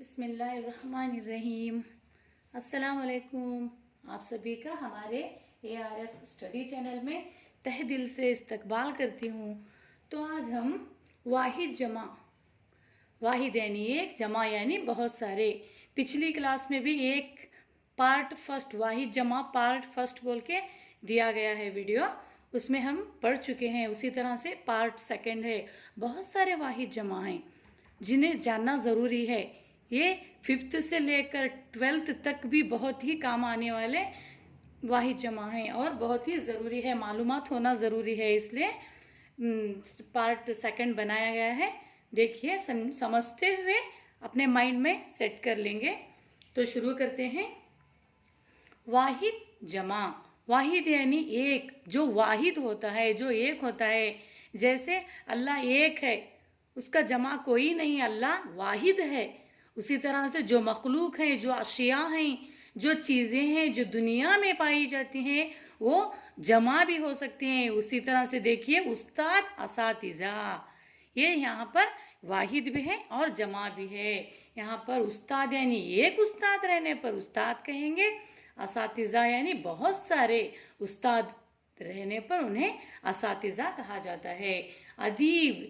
बिस्मिल्लाहिर्रहमानिर्रहीम। अस्सलाम वालेकुम। आप सभी का हमारे ARS स्टडी चैनल में तहे दिल से इस्तकबाल करती हूँ। तो आज हम वाहिद जमा, वाहिद यानी एक, जमा यानी बहुत सारे। पिछली क्लास में भी एक पार्ट फर्स्ट, वाहिद जमा पार्ट फर्स्ट बोल के दिया गया है वीडियो, उसमें हम पढ़ चुके हैं। उसी तरह से पार्ट सेकंड है। बहुत सारे वाहिद जमा हैं जिन्हें जानना ज़रूरी है। ये 5th से लेकर 12th तक भी बहुत ही काम आने वाले वाहिद जमा हैं और बहुत ही ज़रूरी है, मालूमात होना ज़रूरी है, इसलिए पार्ट सेकंड बनाया गया है। देखिए, समझते हुए अपने माइंड में सेट कर लेंगे। तो शुरू करते हैं। वाहिद जमा, वाहिद यानी एक, जो वाहिद होता है, जो एक होता है। जैसे अल्लाह एक है, उसका जमा कोई नहीं, अल्लाह वाहिद है। उसी तरह से जो मखलूक हैं, जो अशिया हैं, जो चीज़ें हैं जो दुनिया में पाई जाती हैं, वो जमा भी हो सकती हैं। उसी तरह से देखिए, उस्ताद, असातिज़ा, ये यहाँ पर वाहिद भी है और जमा भी है। यहाँ पर उस्ताद यानी एक उस्ताद रहने पर उस्ताद कहेंगे, असातिज़ा यानी बहुत सारे उस्ताद रहने पर उन्हें असातिज़ा कहा जाता है। अदीब,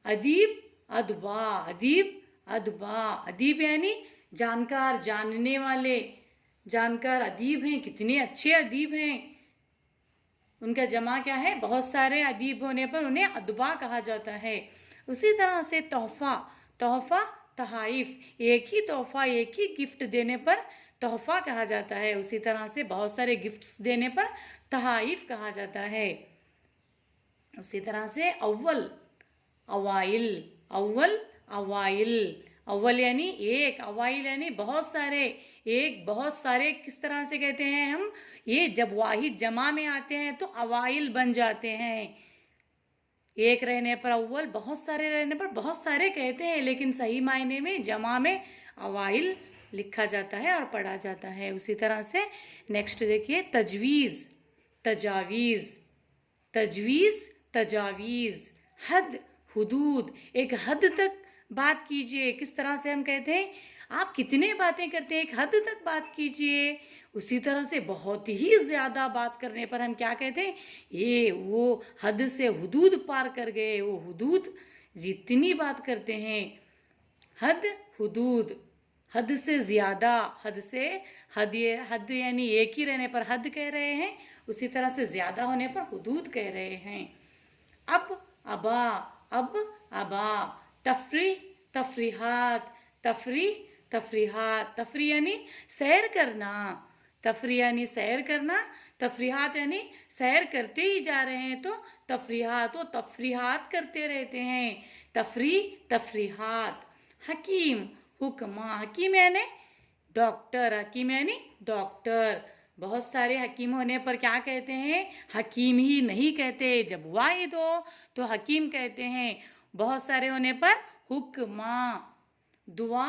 अदीब, अदबा, अदीब, अदबा, अदीब यानी जानकार, जानने वाले, जानकार अदीब हैं, कितने अच्छे अदीब हैं। उनका जमा क्या है? बहुत सारे अदीब होने पर उन्हें अदबा कहा जाता है। उसी तरह से तोहफ़ा, तोहफ़ा, तहाइफ, एक ही तोहफ़ा, एक ही गिफ्ट देने पर तोहफ़ा कहा जाता है। उसी तरह से बहुत सारे गिफ्ट्स देने पर तहाइफ कहा जाता है। उसी तरह से अव्वल, अवाइल, अव्वल, अवाइल, अव्वल यानी एक, अवाइल यानी बहुत सारे। एक, बहुत सारे किस तरह से कहते हैं हम? ये जब वाहिद जमा में आते हैं तो अवाइल बन जाते हैं। एक रहने पर अव्वल, बहुत सारे रहने पर बहुत सारे कहते हैं, लेकिन सही मायने में जमा में अवाइल लिखा जाता है और पढ़ा जाता है। उसी तरह से नेक्स्ट देखिए, तजवीज़, तजावीज़, तजवीज़, तजावीज़, हद, हुदूद, एक हद तक बात कीजिए। किस तरह से हम कहते हैं? आप कितने बातें करते हैं, एक हद तक बात कीजिए। उसी तरह से बहुत ही ज़्यादा बात करने पर हम क्या कहते हैं? ये वो हद से हुदूद पार कर गए, वो हुदूद जितनी बात करते हैं। हद, हुदूद, हद से ज़्यादा, हद से हद, ये हद यानी एक ही रहने पर हद कह रहे हैं, उसी तरह से ज़्यादा होने पर हुदूद कह रहे हैं। अब, अबा, अब, अबा, तफरी, तफरीहात, तफरी, तफरीहात, तफरी यानी सैर करना, तफरी यानी सैर करना, तफरीहात यानी सैर करते ही जा रहे हैं तो तफरीहात, वो तफरीहात करते रहते हैं। तफरी, तफरीहात। हकीम, हुक्मा, हकीम यानी डॉक्टर, हकीम यानी डॉक्टर। बहुत सारे हकीम होने पर क्या कहते हैं? हकीम ही नहीं कहते। जब वाहिद हो तो हकीम कहते हैं, बहुत सारे होने पर हुक्मा। दुआ,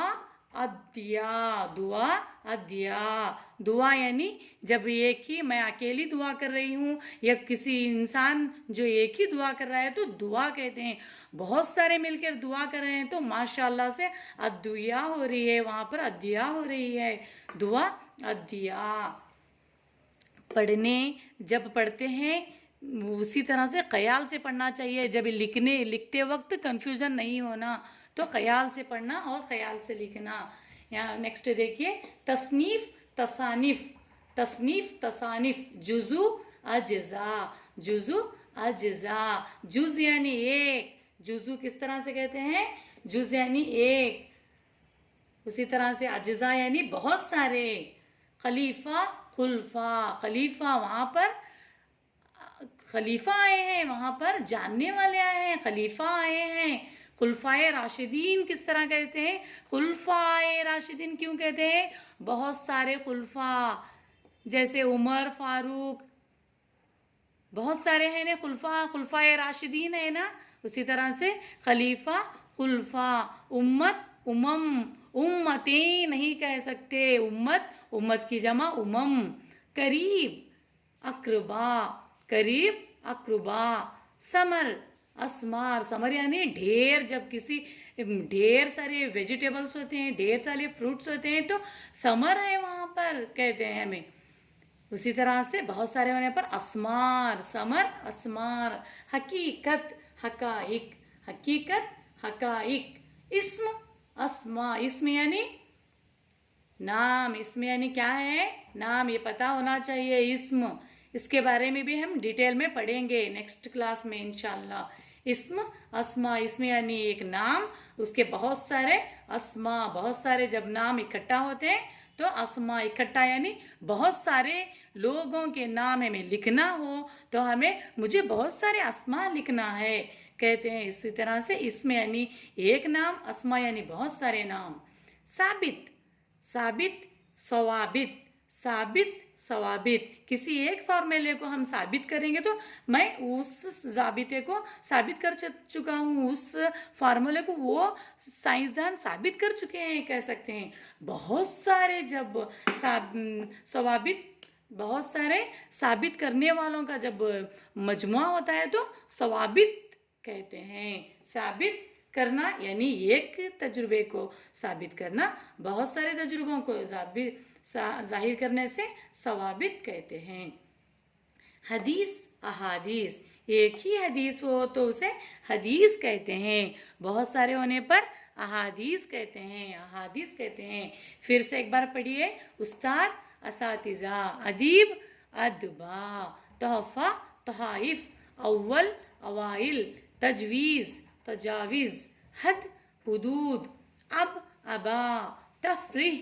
अदिया, दुआ, अदिया, दुआ यानी जब एक ही, मैं अकेली दुआ कर रही हूँ या किसी इंसान जो एक ही दुआ कर रहा है तो दुआ कहते हैं। बहुत सारे मिलकर दुआ कर रहे हैं तो माशाल्लाह से अद्दुआ हो रही है, वहाँ पर अदिया हो रही है। दुआ, अदिया। पढ़ने, जब पढ़ते हैं उसी तरह से ख्याल से पढ़ना चाहिए। जब लिखते वक्त कंफ्यूजन नहीं होना, तो ख्याल से पढ़ना और ख्याल से लिखना। यहाँ नेक्स्ट देखिए, तसनीफ, तसानिफ, तसनीफ, तसानिफ, जुज़ु, अज्ज़ा, जुज़ु, अज्ज़ा। जुज़ यानी एक, जुज़ु किस तरह से कहते हैं? जुज़ यानी एक। उसी तरह से अज्ज़ा यानी बहुत सारे। खलीफा, खुलफा, खलीफा, वहाँ पर खलीफा आए हैं, वहाँ पर जानने वाले आए हैं, खलीफा आए हैं। खुलफाए राशिदीन किस तरह कहते हैं? खुलफाए राशिदीन क्यों कहते हैं? बहुत सारे खुलफा, जैसे उमर, फारूक, बहुत सारे हैं ना खुलफा, खुलफाए राशिदीन है ना। उसी तरह से खलीफा, खुलफा। उम्मत, उमम, उम्मतें नहीं कह सकते, उम्मत, उम्मत की जमा उमम। करीब, अकरबा, करीब, अकरबा। समर, असमार, समर यानी ढेर, जब किसी ढेर सारे वेजिटेबल्स होते हैं, ढेर सारे फ्रूट्स होते हैं तो समर है वहाँ पर कहते हैं हमें। उसी तरह से बहुत सारे होने पर असमार, समर असमार। हकीकत, हकाइक, हकीकत हकाइक। इस्म, अस्मा, इस्म यानी नाम, इस्म यानी क्या है, नाम, ये पता होना चाहिए इस्म। इसके बारे में भी हम डिटेल में पढ़ेंगे नेक्स्ट क्लास में इंशाल्लाह। इस्म, अस्मा, इस्म यानी एक नाम, उसके बहुत सारे, अस्मा बहुत सारे, जब नाम इकट्ठा होते हैं तो अस्मा इकट्ठा यानी बहुत सारे लोगों के नाम हमें लिखना हो तो हमें, मुझे बहुत सारे अस्मा लिखना है कहते हैं। इसी तरह से इसमें यानी एक नाम, अस्मा यानी बहुत सारे नाम। साबित, साबित सवाबित, साबित सवाबित, किसी एक फॉर्मूले को हम साबित करेंगे तो मैं उस जाबिते को साबित कर चुका हूँ, उस फार्मूले को वो साइंसदान साबित कर चुके हैं कह सकते हैं। बहुत सारे जब सवाबित, बहुत सारे साबित करने वालों का जब मजमुआ होता है तो सवाबित कहते हैं। साबित करना यानी एक तजुर्बे को साबित करना, बहुत सारे तजुर्बों को जाहिर करने से सवाबित कहते हैं। हदीस, अहादीस, एक ही हदीस हो तो उसे हदीस कहते हैं, बहुत सारे होने पर अहादीस कहते हैं, अहादीस कहते हैं। फिर से एक बार पढ़िए। उस्ताद, असातिज़ा, अदीब, अदबा, तोहफ़ा, तोहाइफ, अव्वल, अवाइल, तजवीज़, तजावीज़, हद, हुदूद, अब, अबा, तफरीह,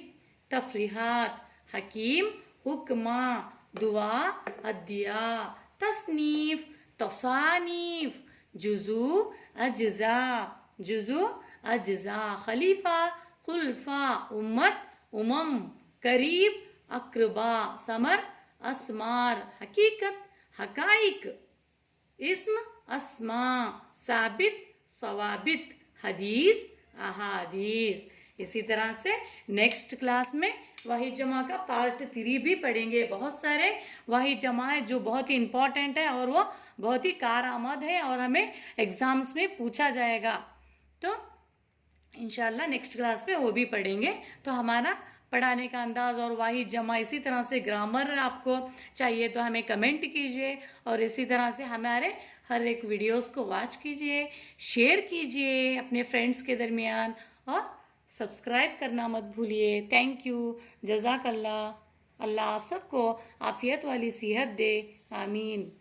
तफरीहात, हकीम, हुक्मा, दुआ, अदिया, तसनीफ, तसानीफ, जुज़ू, अज्जा, जुज़ू, अज्जा, खलीफा, खुलफा, उम्मत, उमम, करीब, अकरबा, समर, असमार, हकीकत, हकाइक, इस्म, अस्मा, साबित, सवाबित, हदीस, अहादीस। इसी तरह से नेक्स्ट क्लास में वाहिद जमा का पार्ट 3 भी पढ़ेंगे। बहुत सारे वाहिद जमा है जो बहुत ही इम्पोर्टेंट है और वो बहुत ही कारआमद है और हमें एग्जाम्स में पूछा जाएगा, तो इंशाल्लाह नेक्स्ट क्लास में वो भी पढ़ेंगे। तो हमारा पढ़ाने का अंदाज़ और वाहिद जमा, इसी तरह से ग्रामर आपको चाहिए तो हमें कमेंट कीजिए और इसी तरह से हमारे हर एक वीडियोस को वॉच कीजिए, शेयर कीजिए अपने फ्रेंड्स के दरमियान और सब्सक्राइब करना मत भूलिए। थैंक यू, जज़ाकल्लाह। अल्लाह आप सबको आफ़ियत वाली सेहत दे, आमीन।